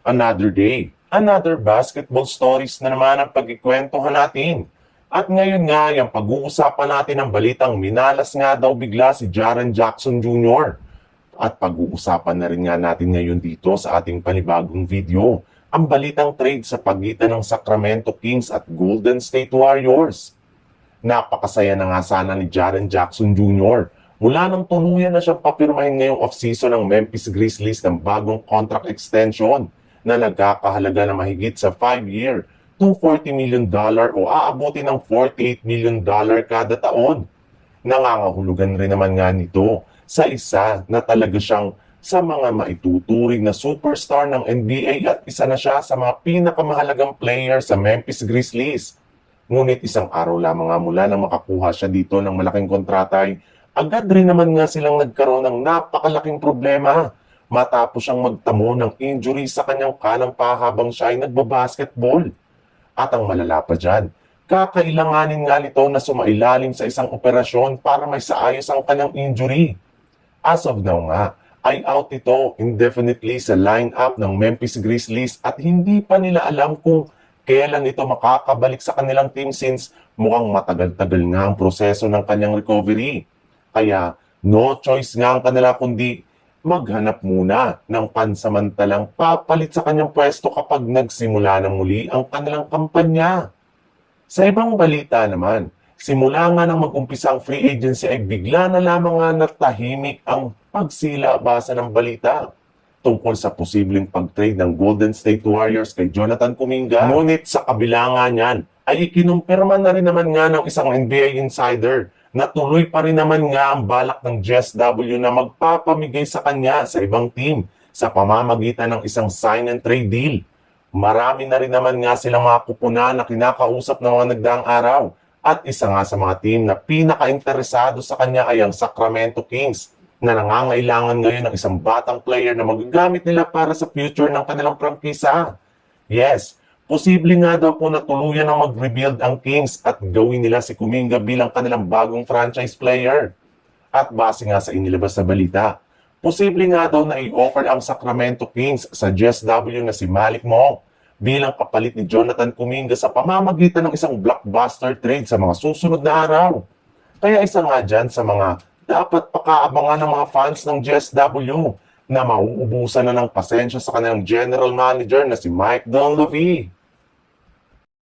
Another day, another basketball stories na naman ang pagkikwentuhan natin. At ngayon nga, yung pag-uusapan natin ang balitang minalas nga daw bigla si Jaren Jackson Jr. At pag-uusapan na rin nga natin ngayon dito sa ating panibagong video, ang balitang trade sa pagitan ng Sacramento Kings at Golden State Warriors. Napakasaya na nga sana ni Jaren Jackson Jr. Mula nang tuluyan na siyang papirmahin ngayong off-season ng Memphis Grizzlies ng bagong contract extension na nagkakahalaga na mahigit sa 5-year, $240 million o aabuti ng $48 million kada taon. Nangangahulugan rin naman nga nito sa isa na talaga siyang sa mga maituturing na superstar ng NBA at isa na siya sa mga pinakamahalagang player sa Memphis Grizzlies. Ngunit isang araw lamang nga mula nang makakuha siya dito ng malaking kontrata ay agad rin naman nga silang nagkaroon ng napakalaking problema matapos siyang magtamo ng injury sa kanyang kanang paa habang siya ay nagbabasketball. At ang malala pa dyan, kakailanganin nga nito na sumailalim sa isang operasyon para may saayos ang kanyang injury. As of now nga, ay out ito indefinitely sa lineup ng Memphis Grizzlies at hindi pa nila alam kung kailan ito makakabalik sa kanilang team since mukhang matagal-tagal nga ang proseso ng kanyang recovery. Kaya no choice nga ang kanila kundi maghanap muna ng pansamantalang papalit sa kanyang pwesto kapag nagsimula na muli ang kanilang kampanya. Sa ibang balita naman, simula nga nang mag-umpisa ang free agency ay bigla na lamang nga natahimik ang pagsilabasa ng balita tungkol sa posibleng pag-trade ng Golden State Warriors kay Jonathan Kuminga. Ngunit sa kabila nga niyan, ay ikinumpirma na rin naman nga ng isang NBA insider na tuloy pa rin naman nga ang balak ng GSW na magpapamigay sa kanya sa ibang team sa pamamagitan ng isang sign and trade deal. Marami na rin naman nga silang mga kupuna na kinakausap ng mga nagdaang araw at isa nga sa mga team na pinaka-interesado sa kanya ay ang Sacramento Kings na nangangailangan ngayon ng isang batang player na magagamit nila para sa future ng kanilang prangkisa. Yes, posible nga daw po na tuluyan ng mag-rebuild ang Kings at gawin nila si Kuminga bilang kanilang bagong franchise player. At base nga sa inilabas na balita, posible nga daw na i-offer ang Sacramento Kings sa GSW na si Malik Monk bilang kapalit ni Jonathan Kuminga sa pamamagitan ng isang blockbuster trade sa mga susunod na araw. Kaya isa nga dyan sa mga dapat pakaabangan ng mga fans ng GSW na mauubusan na ng pasensya sa kanilang general manager na si Mike Dunleavy.